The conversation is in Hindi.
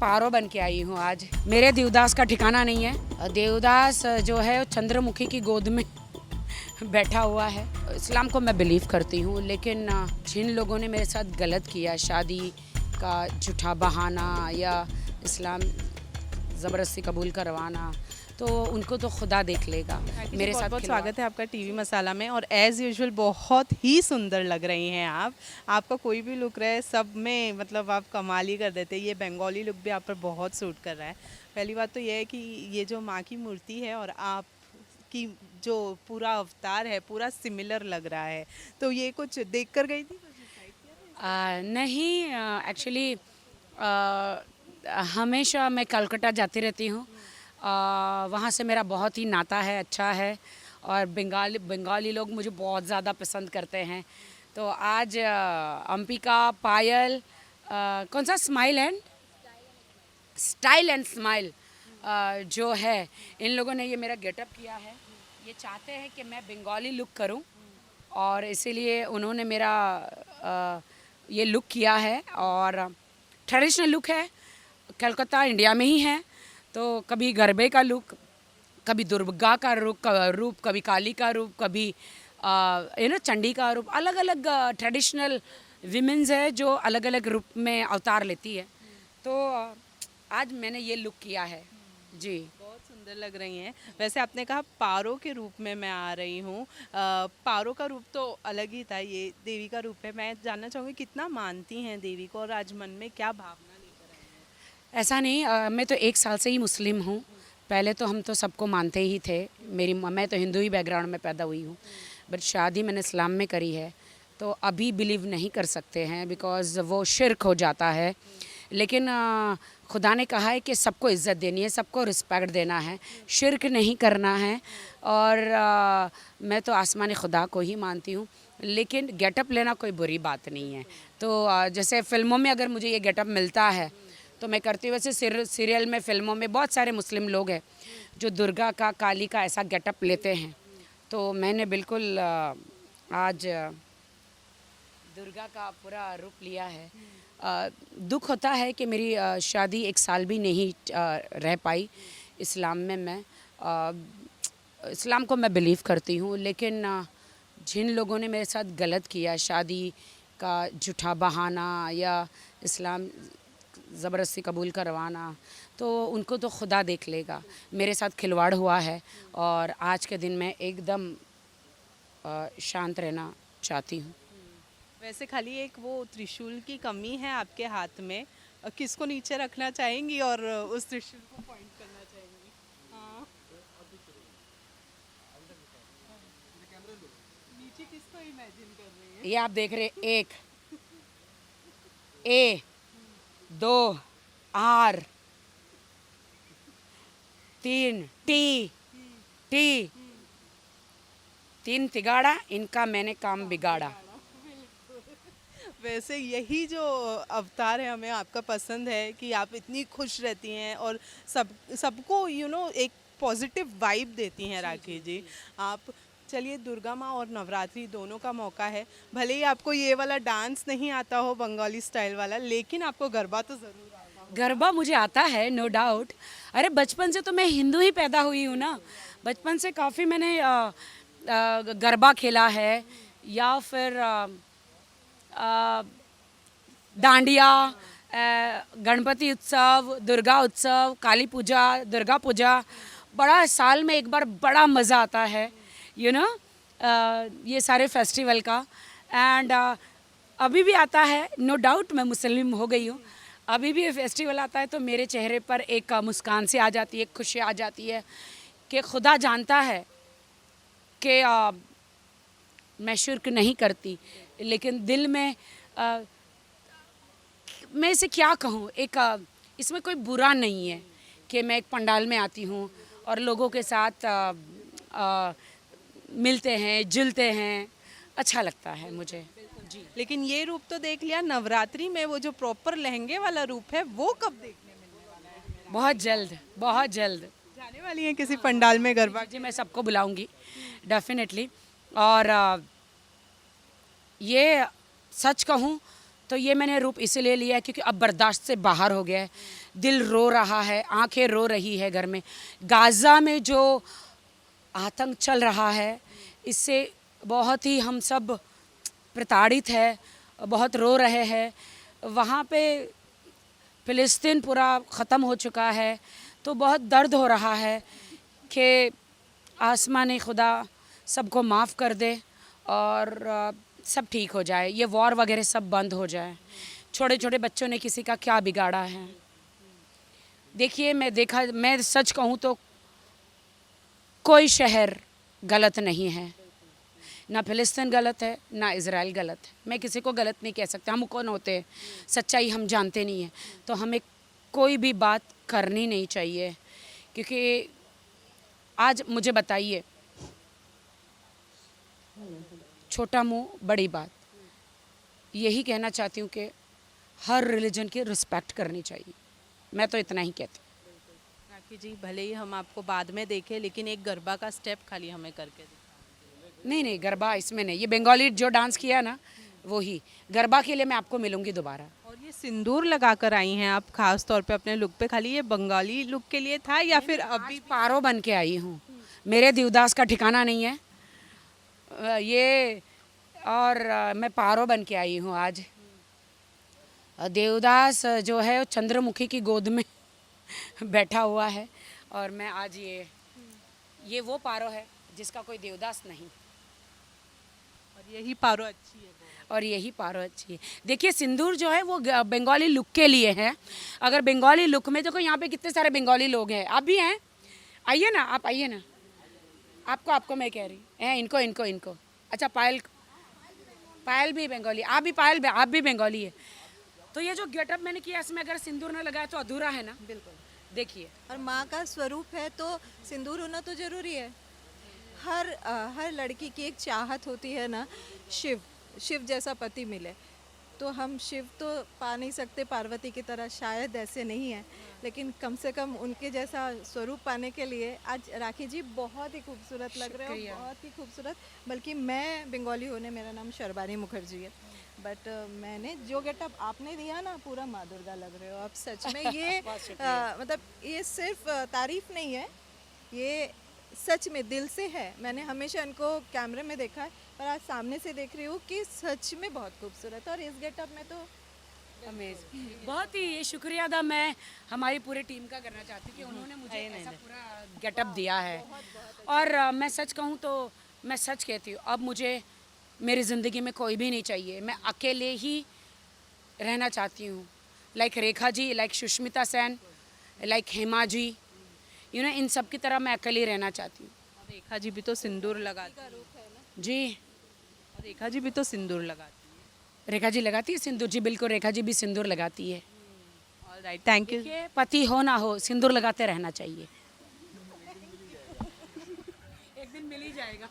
पारो बन के आई हूँ आज। मेरे देवदास का ठिकाना नहीं है। देवदास जो है वो चंद्रमुखी की गोद में बैठा हुआ है। इस्लाम को मैं बिलीव करती हूँ, लेकिन जिन लोगों ने मेरे साथ गलत किया, शादी का झूठा बहाना या इस्लाम ज़बरदस्ती कबूल करवाना, तो उनको तो खुदा देख लेगा। मेरे साथ बहुत स्वागत है आपका टीवी मसाला में। और एज़ यूजुअल बहुत ही सुंदर लग रही हैं आप। आपका कोई भी लुक रहे सब में मतलब आप कमाल ही कर देते हैं। ये बंगाली लुक भी आप पर बहुत सूट कर रहा है। पहली बात तो ये है कि ये जो माँ की मूर्ति है और आप की जो पूरा अवतार है पूरा सिमिलर लग रहा है। तो ये कुछ देख कर गई थी? नहीं, एक्चुअली हमेशा मैं कलकत्ता जाती रहती हूँ। वहाँ से मेरा बहुत ही नाता है, अच्छा है, और बंगाली लोग मुझे बहुत ज़्यादा पसंद करते हैं। तो आज अंबिका, पायल, कौन सा स्टाइल एंड स्माइल जो है, इन लोगों ने ये मेरा गेटअप किया है। ये चाहते हैं कि मैं बंगाली लुक करूं, और इसीलिए उन्होंने मेरा ये लुक किया है। और ट्रेडिशनल लुक है, कलकत्ता इंडिया में ही है, तो कभी गरबे का लुक, कभी दुर्गा का रूप, कभी काली का रूप, कभी चंडी का रूप, अलग अलग ट्रेडिशनल विमेंस है जो अलग अलग रूप में अवतार लेती है। तो आज मैंने ये लुक किया है जी। बहुत सुंदर लग रही हैं। वैसे आपने कहा पारो के रूप में मैं आ रही हूँ। पारो का रूप तो अलग ही था, ये देवी का रूप है। मैं जानना चाहूँगी कितना मानती हैं देवी को और आज मन में क्या भावना लेकर आई हैं? ऐसा नहीं, मैं तो 1 साल से ही मुस्लिम हूँ। पहले तो हम तो सबको मानते ही थे। मैं तो हिंदू ही बैकग्राउंड में पैदा हुई हूँ, बट शादी मैंने इस्लाम में करी है। तो अभी बिलीव नहीं कर सकते हैं बिकॉज़ वो शिर्क हो जाता है। लेकिन खुदा ने कहा है कि सबको इज़्ज़त देनी है, सबको रिस्पेक्ट देना है, शिर्क नहीं करना है। और मैं तो आसमानी खुदा को ही मानती हूँ, लेकिन गेटअप लेना कोई बुरी बात नहीं है। तो जैसे फ़िल्मों में अगर मुझे ये गेटअप मिलता है तो मैं करती हूँ। वैसे सीरियल में, फ़िल्मों में बहुत सारे मुस्लिम लोग हैं जो दुर्गा का, काली का ऐसा गेटअप लेते हैं। तो मैंने बिल्कुल आज दुर्गा का पूरा रूप लिया है। दुख होता है कि मेरी शादी 1 साल भी नहीं रह पाई इस्लाम में। मैं इस्लाम को मैं बिलीव करती हूँ, लेकिन जिन लोगों ने मेरे साथ गलत किया, शादी का झूठा बहाना या इस्लाम ज़बरदस्ती कबूल करवाना, तो उनको तो खुदा देख लेगा। मेरे साथ खिलवाड़ हुआ है और आज के दिन मैं एकदम शांत रहना चाहती हूँ। वैसे खाली एक वो त्रिशूल की कमी है आपके हाथ में। किसको नीचे रखना चाहेंगी और उस त्रिशूल को पॉइंट करना चाहेंगी? हाँ। नीचे किसको इमेजिन कर रही है? ये आप देख रहे, 1 ए, 2 आर, 3 टी, 3 तिगाड़ा, इनका मैंने काम बिगाड़ा। वैसे यही जो अवतार है हमें आपका पसंद है कि आप इतनी खुश रहती हैं और सबको एक पॉजिटिव वाइब देती हैं राखी जी। आप चलिए, दुर्गा माँ और नवरात्रि दोनों का मौका है। भले ही आपको ये वाला डांस नहीं आता हो बंगाली स्टाइल वाला, लेकिन आपको गरबा तो ज़रूर आता हो। गरबा मुझे आता है, नो डाउट। अरे बचपन से तो मैं हिंदू ही पैदा हुई हूँ ना। बचपन से काफ़ी मैंने गरबा खेला है, या फिर डांडिया, गणपति उत्सव, दुर्गा उत्सव, काली पूजा, दुर्गा पूजा। बड़ा साल में एक बार बड़ा मज़ा आता है ये सारे फेस्टिवल का। एंड अभी भी आता है, नो डाउट। मैं मुस्लिम हो गई हूँ, अभी भी ये फेस्टिवल आता है तो मेरे चेहरे पर एक मुस्कान सी आ जाती है, खुशी आ जाती है कि खुदा जानता है कि मैं शिर्क नहीं करती, लेकिन दिल में मैं इसे क्या कहूँ, इसमें कोई बुरा नहीं है कि मैं एक पंडाल में आती हूँ और लोगों के साथ मिलते हैं, जुलते हैं, अच्छा लगता है मुझे जी। लेकिन ये रूप तो देख लिया, नवरात्रि में वो जो प्रॉपर लहंगे वाला रूप है वो कब देखने मिलने वाला है? बहुत जल्द, बहुत जल्द। जाने वाली हैं किसी पंडाल में गरबा? जी, मैं सबको बुलाऊंगी डेफिनेटली। और ये सच कहूँ तो ये मैंने रूप इसलिए लिया है क्योंकि अब बर्दाश्त से बाहर हो गया है। दिल रो रहा है, आंखें रो रही है घर में। गाज़ा में जो आतंक चल रहा है, इससे बहुत ही हम सब प्रताड़ित है, बहुत रो रहे हैं। वहाँ पे फ़िलिस्तीन पूरा ख़त्म हो चुका है, तो बहुत दर्द हो रहा है कि आसमानी खुदा सबको माफ़ कर दे और सब ठीक हो जाए, ये वॉर वगैरह सब बंद हो जाए। छोटे छोटे बच्चों ने किसी का क्या बिगाड़ा है? देखिए, मैं सच कहूँ तो कोई शहर गलत नहीं है, ना फ़िलिस्तीन गलत है, ना इज़राइल गलत है। मैं किसी को गलत नहीं कह सकता। हम कौन होते हैं? सच्चाई हम जानते नहीं हैं, तो हमें कोई भी बात करनी नहीं चाहिए। क्योंकि आज मुझे बताइए, छोटा मुंह बड़ी बात, यही कहना चाहती हूँ कि हर रिलीजन की रिस्पेक्ट करनी चाहिए। मैं तो इतना ही कहती हूँ। राखी जी, भले ही हम आपको बाद में देखें, लेकिन एक गरबा का स्टेप खाली हमें करके दिखाओ। नहीं नहीं, गरबा इसमें नहीं। ये बंगाली जो डांस किया ना, वही गरबा के लिए मैं आपको मिलूंगी दोबारा। और ये सिंदूर लगा कर आई हैं आप खास तौर पे अपने लुक पे, खाली ये बंगाली लुक के लिए था या फिर अभी आज पारो बन के आई हूँ। मेरे देवदास का ठिकाना नहीं है ये, और मैं पारो बन के आई हूँ आज। देवदास जो है वो चंद्रमुखी की गोद में बैठा हुआ है, और मैं आज ये वो पारो है जिसका कोई देवदास नहीं, और यही पारो अच्छी है बहुत। और यही पारो अच्छी है। देखिए, सिंदूर जो है वो बंगाली लुक के लिए है। अगर बंगाली लुक में, देखो यहाँ पे कितने सारे बंगाली लोग हैं, आप भी हैं, आइए ना, आप आइए ना। आपको मैं कह रही हैं, इनको अच्छा, पायल भी बंगाली, आप भी बंगाली है। तो ये जो गेटअप मैंने किया, इसमें अगर सिंदूर ना लगाया तो अधूरा है ना। बिल्कुल। देखिए, और माँ का स्वरूप है तो सिंदूर होना तो जरूरी है। हर लड़की की एक चाहत होती है ना, शिव जैसा पति मिले। तो हम शिव तो पा नहीं सकते पार्वती की तरह, शायद ऐसे नहीं है, लेकिन कम से कम उनके जैसा स्वरूप पाने के लिए आज राखी जी बहुत ही खूबसूरत लग रहे हो, बहुत ही खूबसूरत। बल्कि मैं बंगाली होने, मेरा नाम शर्बानी मुखर्जी है, बट मैंने जो गेटअप आपने दिया ना, पूरा माँ दुर्गा लग रहे हो आप सच में। ये मतलब ये सिर्फ तारीफ नहीं है, ये सच में दिल से है। मैंने हमेशा इनको कैमरे में देखा है, पर आज सामने से देख रही हूँ कि सच में बहुत खूबसूरत है। और इस गेटअप में तो अमेजिंग, बहुत ही ये शुक्रिया अदा मैं हमारी पूरी टीम का करना चाहती हूँ कि उन्होंने मुझे ऐसा पूरा गेटअप दिया है। और मैं सच कहूँ तो मैं सच कहती हूँ, अब मुझे मेरी ज़िंदगी में कोई भी नहीं चाहिए। मैं अकेले ही रहना चाहती हूँ, like Rekha ji, like Sushmita Sen, like Hema ji, इन सब की तरह मैं अकेले रहना चाहती हूँ। और रेखा जी भी तो सिंदूर लगाती है। जी, और रेखा जी भी तो सिंदूर लगाती रेखा जी लगाती है सिंदूर। जी बिल्कुल, रेखा जी भी सिंदूर लगाती है। है। Alright, thank you. देखिए, पति हो ना हो, सिंदूर लगाते रहना चाहिए। एक दिन मिल ही जाएगा।